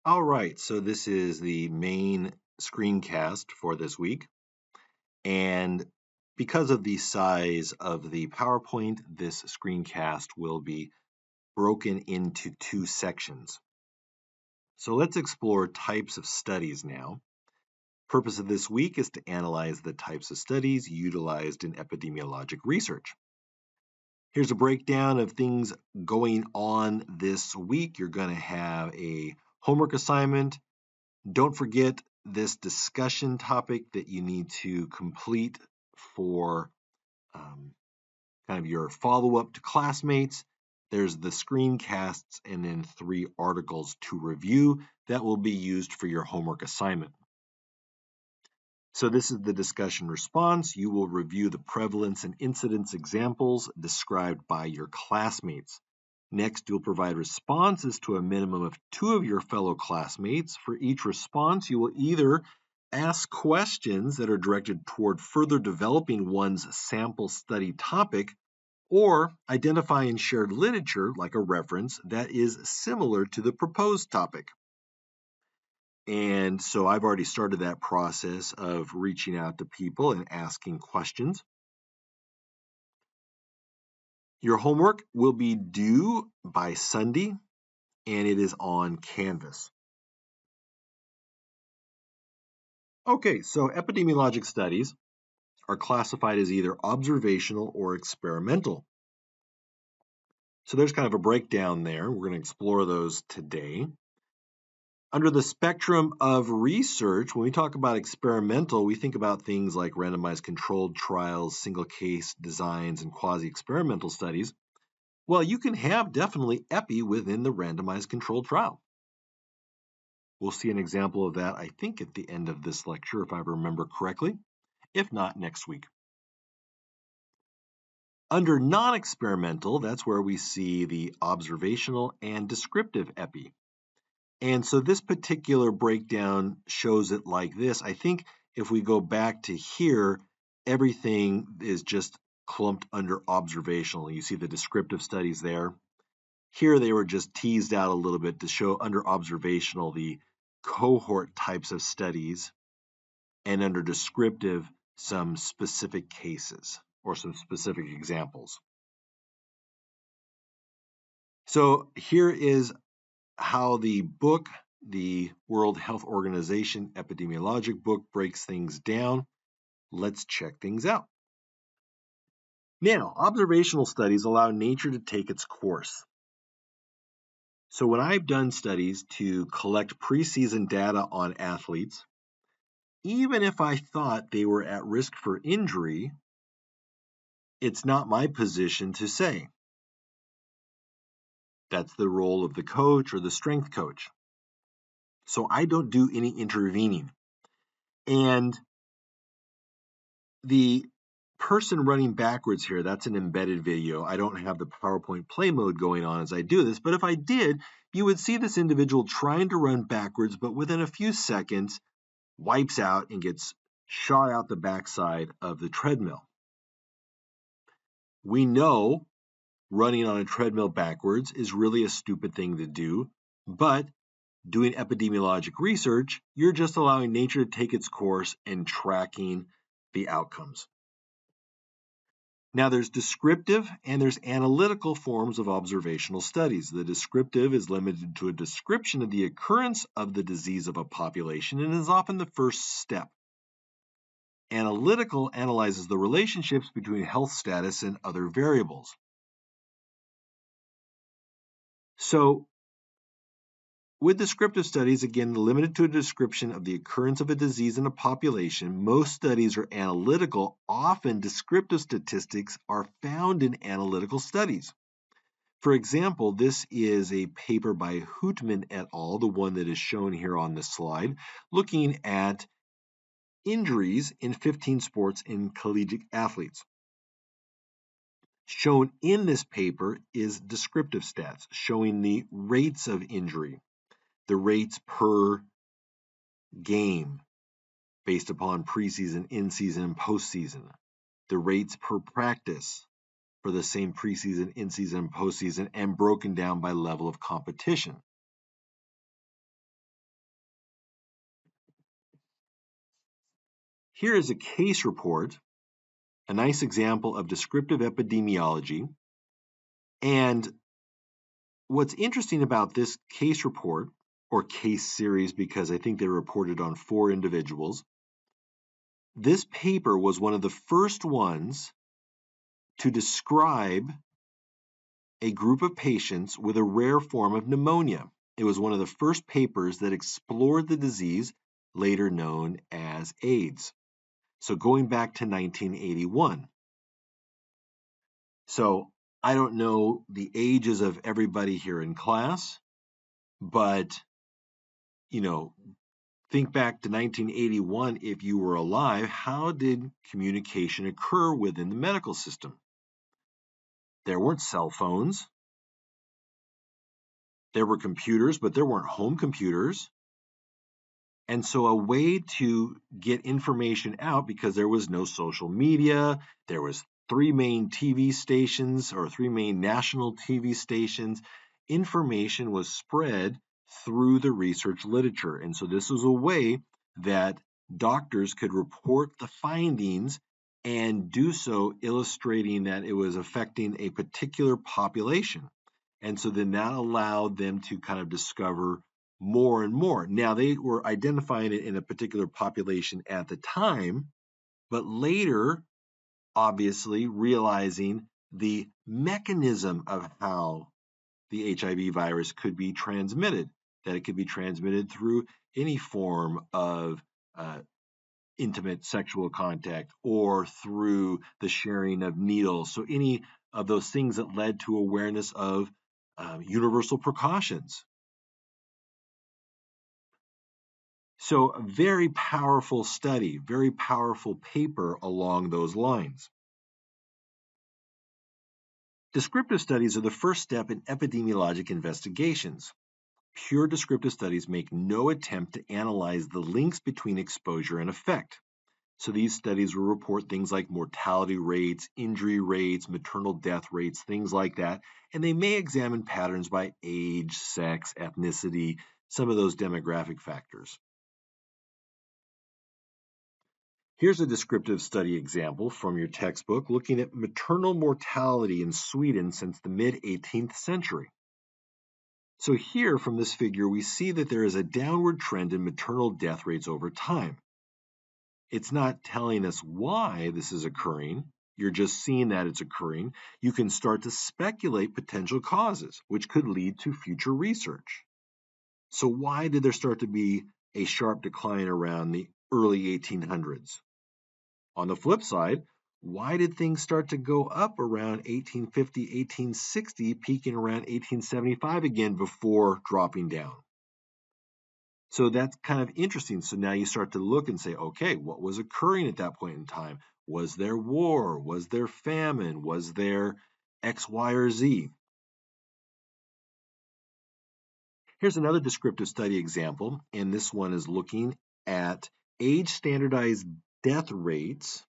All right, so this is the main screencast for this week. And because of the size of the PowerPoint, this screencast will be broken into two sections. So let's explore types of studies now. Purpose of this week is to analyze the types of studies utilized in epidemiologic research. Here's a breakdown of things going on this week. You're going to have a homework assignment. Don't forget this discussion topic that you need to complete for kind of your follow-up to classmates. There's the screencasts and then 3 articles to review that will be used for your homework assignment. So this is the discussion response. You will review the prevalence and incidence examples described by your classmates. Next, you'll provide responses to a minimum of 2 of your fellow classmates. For each response, you will either ask questions that are directed toward further developing one's sample study topic, or identify and shared literature, like a reference, that is similar to the proposed topic. And so I've already started that process of reaching out to people and asking questions. Your homework will be due by Sunday, and it is on Canvas. Okay, so epidemiologic studies are classified as either observational or experimental. So there's kind of a breakdown there. We're going to explore those today. Under the spectrum of research, when we talk about experimental, we think about things like randomized controlled trials, single case designs, and quasi-experimental studies. Well, you can have definitely epi within the randomized controlled trial. We'll see an example of that, I think, at the end of this lecture, if I remember correctly. If not, next week. Under non-experimental, that's where we see the observational and descriptive epi. And so this particular breakdown shows it like this. I think if we go back to here, everything is just clumped under observational. You see the descriptive studies there. Here they were just teased out a little bit to show under observational the cohort types of studies, and under descriptive some specific cases or some specific examples. So here is how the book, the World Health Organization epidemiologic book, breaks things down. Let's check things out. Now, observational studies allow nature to take its course. So when I've done studies to collect preseason data on athletes, even if I thought they were at risk for injury, it's not my position to say. That's the role of the coach or the strength coach. So I don't do any intervening. And the person running backwards here, that's an embedded video. I don't have the PowerPoint play mode going on as I do this, but if I did, you would see this individual trying to run backwards, but within a few seconds, wipes out and gets shot out the backside of the treadmill. We know running on a treadmill backwards is really a stupid thing to do, but doing epidemiologic research, you're just allowing nature to take its course and tracking the outcomes. Now, there's descriptive and there's analytical forms of observational studies. The descriptive is limited to a description of the occurrence of the disease of a population and is often the first step. Analytical analyzes the relationships between health status and other variables. So, with descriptive studies, again, limited to a description of the occurrence of a disease in a population, most studies are analytical. Often, descriptive statistics are found in analytical studies. For example, this is a paper by Hootman et al., the one that is shown here on this slide, looking at injuries in 15 sports in collegiate athletes. Shown in this paper is descriptive stats, showing the rates of injury, the rates per game based upon preseason, in-season, and postseason, the rates per practice for the same preseason, in-season, and postseason, and broken down by level of competition. Here is a case report, a nice example of descriptive epidemiology. And what's interesting about this case report, or case series, because I think they reported on 4 individuals, this paper was one of the first ones to describe a group of patients with a rare form of pneumonia. It was one of the first papers that explored the disease, later known as AIDS. So going back to 1981. So I don't know the ages of everybody here in class, but, think back to 1981. If you were alive, how did communication occur within the medical system? There weren't cell phones. There were computers, but there weren't home computers. And so a way to get information out, because there was no social media, there was 3 main TV stations, or 3 main national TV stations, information was spread through the research literature. And so this was a way that doctors could report the findings and do so illustrating that it was affecting a particular population. And so then that allowed them to kind of discover more and more. Now, they were identifying it in a particular population at the time, but later, obviously, realizing the mechanism of how the HIV virus could be transmitted, that it could be transmitted through any form of intimate sexual contact or through the sharing of needles. So any of those things that led to awareness of universal precautions. So a very powerful study, very powerful paper along those lines. Descriptive studies are the first step in epidemiologic investigations. Pure descriptive studies make no attempt to analyze the links between exposure and effect. So these studies will report things like mortality rates, injury rates, maternal death rates, things like that, and they may examine patterns by age, sex, ethnicity, some of those demographic factors. Here's a descriptive study example from your textbook looking at maternal mortality in Sweden since the mid-18th century. So here from this figure, we see that there is a downward trend in maternal death rates over time. It's not telling us why this is occurring. You're just seeing that it's occurring. You can start to speculate potential causes, which could lead to future research. So why did there start to be a sharp decline around the early 1800s? On the flip side, why did things start to go up around 1850, 1860, peaking around 1875 again before dropping down? So that's kind of interesting. So now you start to look and say, okay, what was occurring at that point in time? Was there war? Was there famine? Was there X, Y, or Z? Here's another descriptive study example, and this one is looking at age-standardized death rates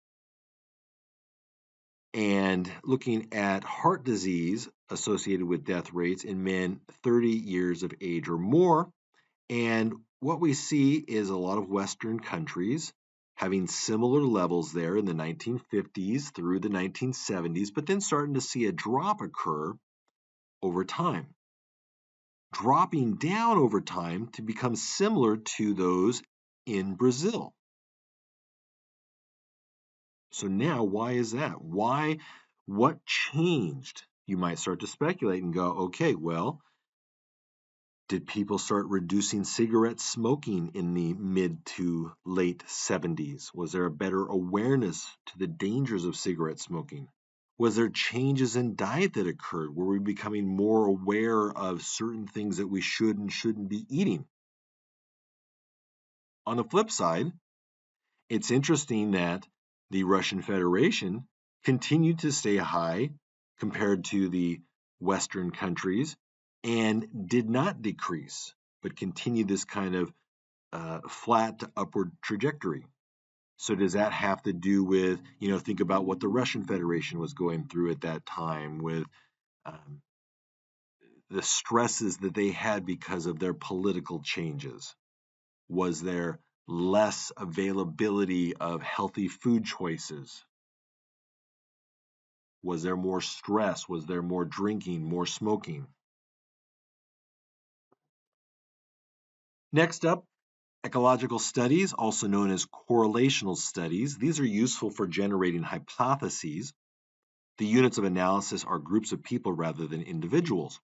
and looking at heart disease associated with death rates in men 30 years of age or more. And what we see is a lot of Western countries having similar levels there in the 1950s through the 1970s, but then starting to see a drop occur over time, dropping down over time to become similar to those in Brazil. So now, why is that? What changed? You might start to speculate and go, okay, well, did people start reducing cigarette smoking in the mid to late 70s? Was there a better awareness to the dangers of cigarette smoking? Was there changes in diet that occurred? Were we becoming more aware of certain things that we should and shouldn't be eating? On the flip side, it's interesting that the Russian Federation continued to stay high compared to the Western countries and did not decrease, but continued this kind of flat to upward trajectory. So does that have to do with, think about what the Russian Federation was going through at that time with the stresses that they had because of their political changes? Was there less availability of healthy food choices? Was there more stress? Was there more drinking, more smoking? Next up, ecological studies, also known as correlational studies. These are useful for generating hypotheses. The units of analysis are groups of people rather than individuals.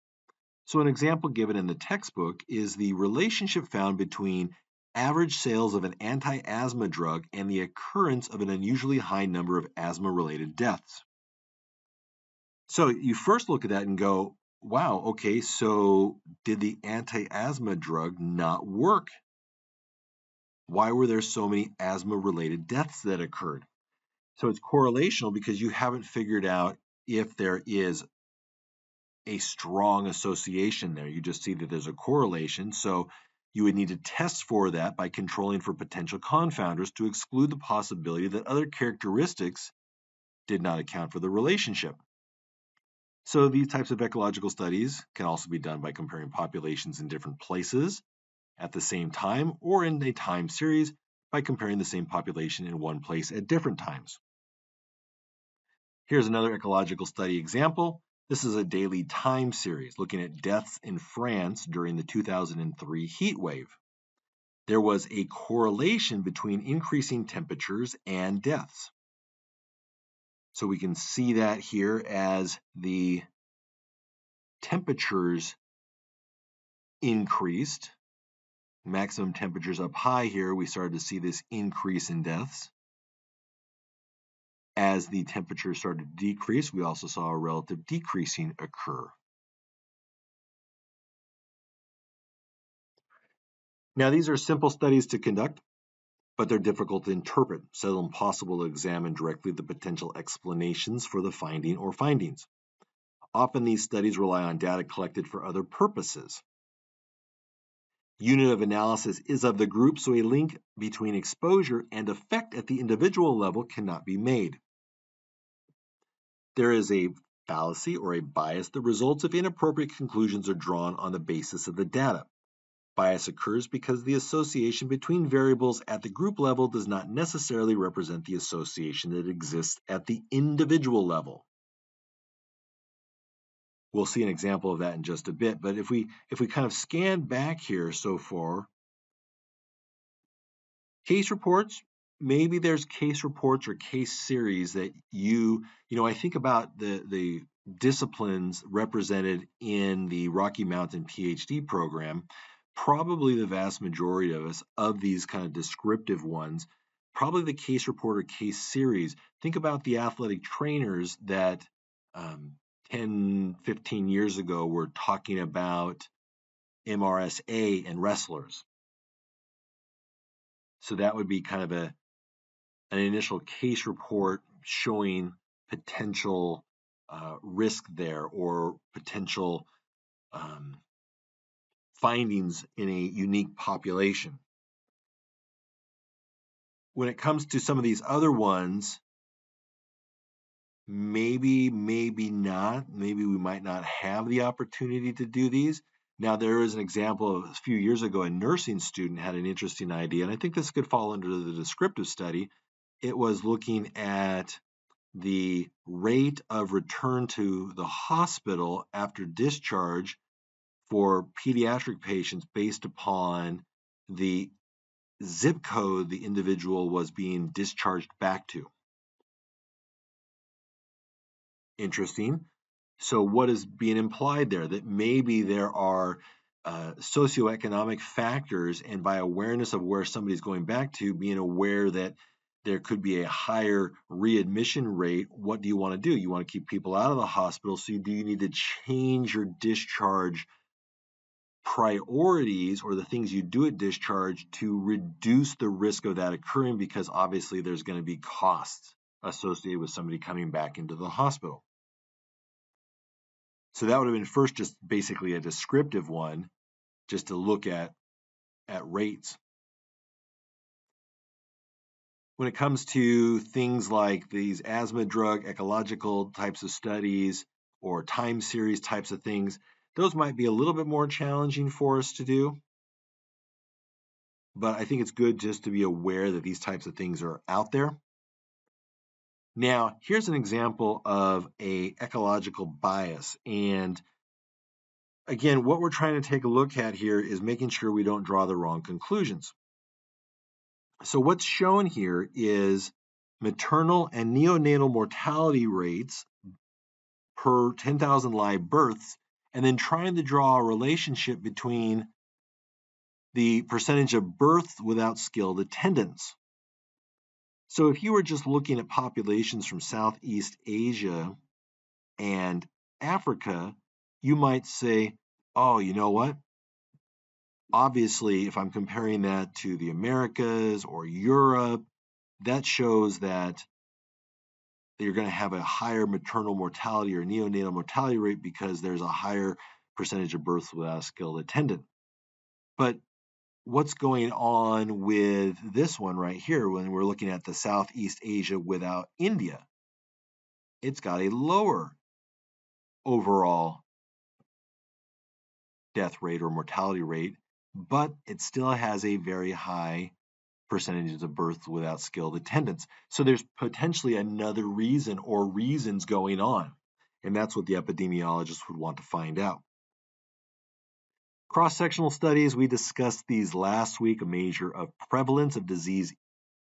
So an example given in the textbook is the relationship found between average sales of an anti-asthma drug and the occurrence of an unusually high number of asthma-related deaths. So you first look at that and go, wow, okay, so did the anti-asthma drug not work? Why were there so many asthma-related deaths that occurred? So it's correlational because you haven't figured out if there is a strong association there. You just see that there's a correlation. So you would need to test for that by controlling for potential confounders to exclude the possibility that other characteristics did not account for the relationship. So these types of ecological studies can also be done by comparing populations in different places at the same time or in a time series by comparing the same population in one place at different times. Here's another ecological study example. This is a daily time series looking at deaths in France during the 2003 heat wave. There was a correlation between increasing temperatures and deaths. So we can see that here as the temperatures increased. Maximum temperatures up high here, we started to see this increase in deaths. As the temperature started to decrease, we also saw a relative decreasing occur. Now, these are simple studies to conduct, but they're difficult to interpret, so impossible to examine directly the potential explanations for the finding or findings. Often these studies rely on data collected for other purposes. Unit of analysis is of the group, so a link between exposure and effect at the individual level cannot be made. There is a fallacy or a bias that results if inappropriate conclusions are drawn on the basis of the data. Bias occurs because the association between variables at the group level does not necessarily represent the association that exists at the individual level. We'll see an example of that in just a bit, but if we kind of scan back here so far, case reports, maybe there's case reports or case series that I think about the disciplines represented in the Rocky Mountain PhD program. Probably the vast majority of us, of these kind of descriptive ones, probably the case report or case series. Think about the athletic trainers that 10, 15 years ago were talking about MRSA and wrestlers. So that would be kind of an initial case report showing potential risk there or potential findings in a unique population. When it comes to some of these other ones, maybe not. Maybe we might not have the opportunity to do these. Now, there is an example of a few years ago, a nursing student had an interesting idea, and I think this could fall under the descriptive study. It was looking at the rate of return to the hospital after discharge for pediatric patients based upon the zip code the individual was being discharged back to. Interesting. So what is being implied there? That maybe there are socioeconomic factors, and by awareness of where somebody's going back to, being aware that there could be a higher readmission rate, what do you want to do? You want to keep people out of the hospital, so do you need to change your discharge priorities or the things you do at discharge to reduce the risk of that occurring, because obviously there's going to be costs associated with somebody coming back into the hospital. So that would have been first just basically a descriptive one, just to look at rates. When it comes to things like these asthma drug ecological types of studies or time series types of things, those might be a little bit more challenging for us to do. but I think it's good just to be aware that these types of things are out there. Now, here's an example of a ecological bias. And again, what we're trying to take a look at here is making sure we don't draw the wrong conclusions. So what's shown here is maternal and neonatal mortality rates per 10,000 live births, and then trying to draw a relationship between the percentage of births without skilled attendants. So if you were just looking at populations from Southeast Asia and Africa, you might say, oh, you know what? Obviously, if I'm comparing that to the Americas or Europe, that shows that you're going to have a higher maternal mortality or neonatal mortality rate because there's a higher percentage of births without a skilled attendant. But what's going on with this one right here when we're looking at the Southeast Asia without India? It's got a lower overall death rate or mortality rate, but it still has a very high percentages of births without skilled attendants. So there's potentially another reason or reasons going on. And that's what the epidemiologists would want to find out. Cross-sectional studies, we discussed these last week, a measure of prevalence of disease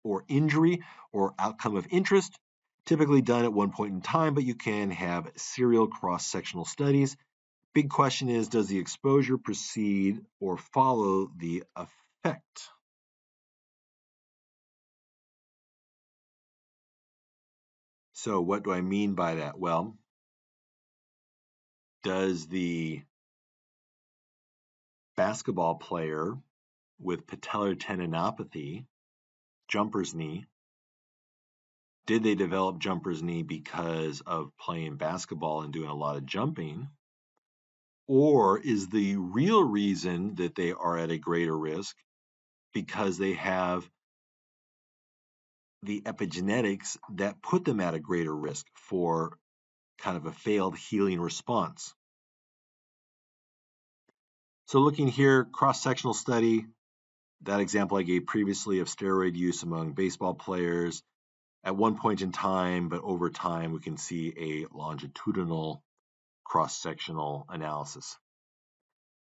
or injury or outcome of interest, typically done at one point in time, but you can have serial cross-sectional studies. Big question is, does the exposure precede or follow the effect? So what do I mean by that? Well, does the basketball player with patellar tendinopathy, jumper's knee, did they develop jumper's knee because of playing basketball and doing a lot of jumping? Or is the real reason that they are at a greater risk because they have the epigenetics that put them at a greater risk for kind of a failed healing response? So looking here, cross-sectional study, that example I gave previously of steroid use among baseball players, at one point in time, but over time, we can see a longitudinal cross-sectional analysis.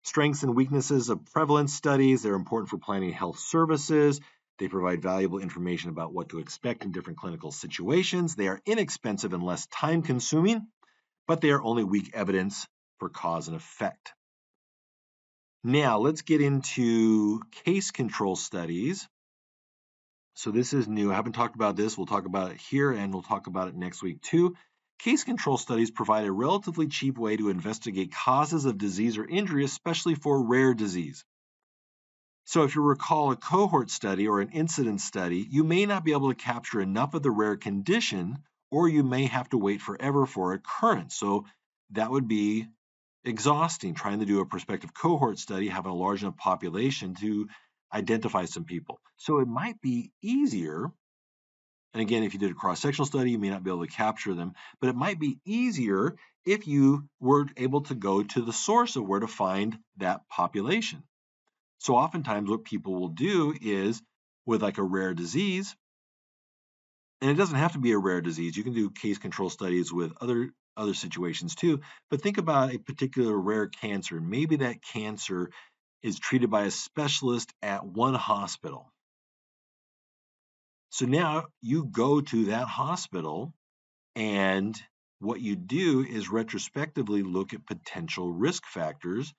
Strengths and weaknesses of prevalence studies, they're important for planning health services. They provide valuable information about what to expect in different clinical situations. They are inexpensive and less time-consuming, but they are only weak evidence for cause and effect. Now, let's get into case control studies. So this is new. I haven't talked about this. We'll talk about it here, and we'll talk about it next week too. Case control studies provide a relatively cheap way to investigate causes of disease or injury, especially for rare disease. So if you recall a cohort study or an incidence study, you may not be able to capture enough of the rare condition, or you may have to wait forever for occurrence. So that would be exhausting, trying to do a prospective cohort study, having a large enough population to identify some people. So it might be easier, and again, if you did a cross-sectional study, you may not be able to capture them, but it might be easier if you were able to go to the source of where to find that population. So oftentimes what people will do is with like a rare disease, and it doesn't have to be a rare disease. You can do case control studies with other situations too, but think about a particular rare cancer. Maybe that cancer is treated by a specialist at one hospital. So now you go to that hospital, and what you do is retrospectively look at potential risk factors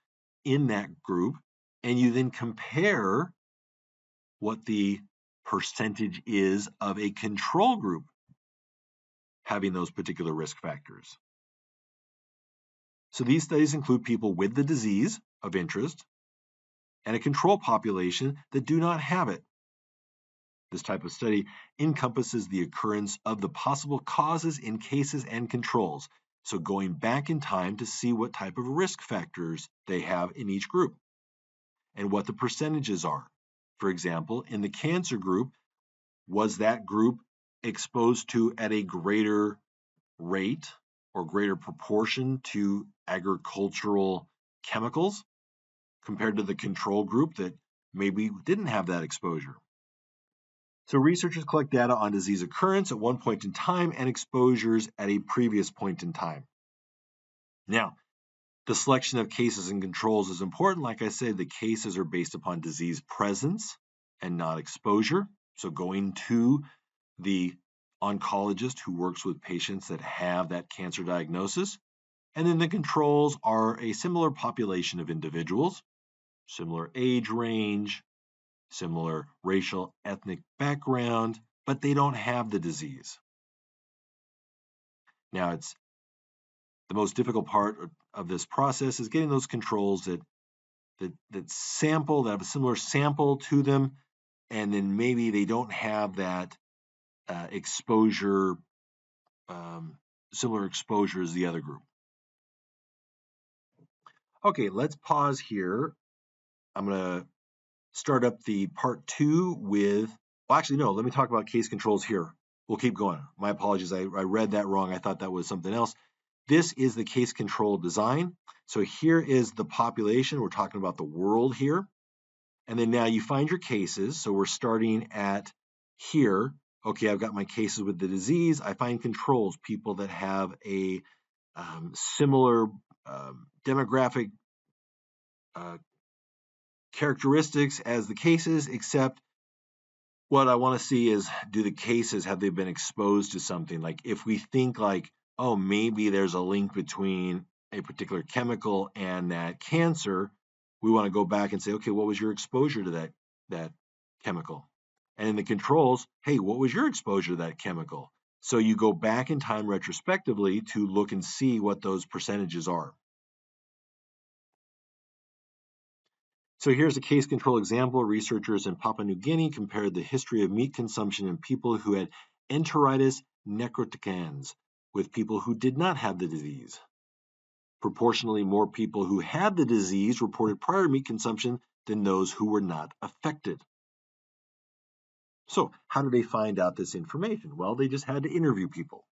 in that group, and you then compare what the percentage is of a control group having those particular risk factors. So these studies include people with the disease of interest and a control population that do not have it. This type of study encompasses the occurrence of the possible causes in cases and controls. So going back in time to see what type of risk factors they have in each group and what the percentages are. For example, in the cancer group, was that group exposed to at a greater rate or greater proportion to agricultural chemicals compared to the control group that maybe didn't have that exposure. So researchers collect data on disease occurrence at one point in time and exposures at a previous point in time. Now, the selection of cases and controls is important. Like I said, the cases are based upon disease presence and not exposure. So going to the oncologist who works with patients that have that cancer diagnosis. And then the controls are a similar population of individuals, similar age range, similar racial, ethnic background, but they don't have the disease. Now, it's the most difficult part of this process is getting those controls that sample, that have a similar sample to them, and then maybe they don't have that exposure, similar exposure as the other group. Okay, let's pause here. I'm going to start up the part 2 with, well, actually, no, let me talk about case controls here. We'll keep going. My apologies, I read that wrong. I thought that was something else. This is the case control design. So here is the population. We're talking about the world here. And then now you find your cases. So we're starting at here. Okay, I've got my cases with the disease. I find controls, people that have a similar demographic characteristics as the cases, except what I want to see is, do the cases, have they been exposed to something? Like if we think like, oh, maybe there's a link between a particular chemical and that cancer, we want to go back and say, okay, what was your exposure to that chemical? And in the controls, hey, what was your exposure to that chemical? So you go back in time retrospectively to look and see what those percentages are. So here's a case control example. Researchers in Papua New Guinea compared the history of meat consumption in people who had enteritis necroticans with people who did not have the disease. Proportionally more people who had the disease reported prior meat consumption than those who were not affected. So how did they find out this information? Well, they just had to interview people.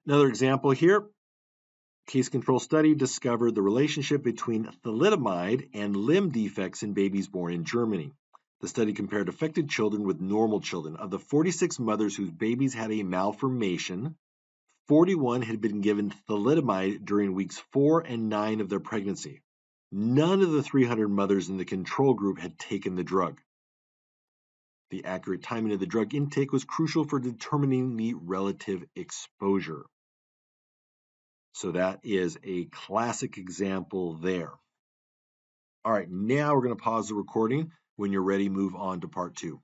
Another example here. Case control study discovered the relationship between thalidomide and limb defects in babies born in Germany. The study compared affected children with normal children. Of the 46 mothers whose babies had a malformation, 41 had been given thalidomide during weeks 4 and 9 of their pregnancy. None of the 300 mothers in the control group had taken the drug. The accurate timing of the drug intake was crucial for determining the relative exposure. So that is a classic example there. All right, now we're going to pause the recording. When you're ready, move on to part 2.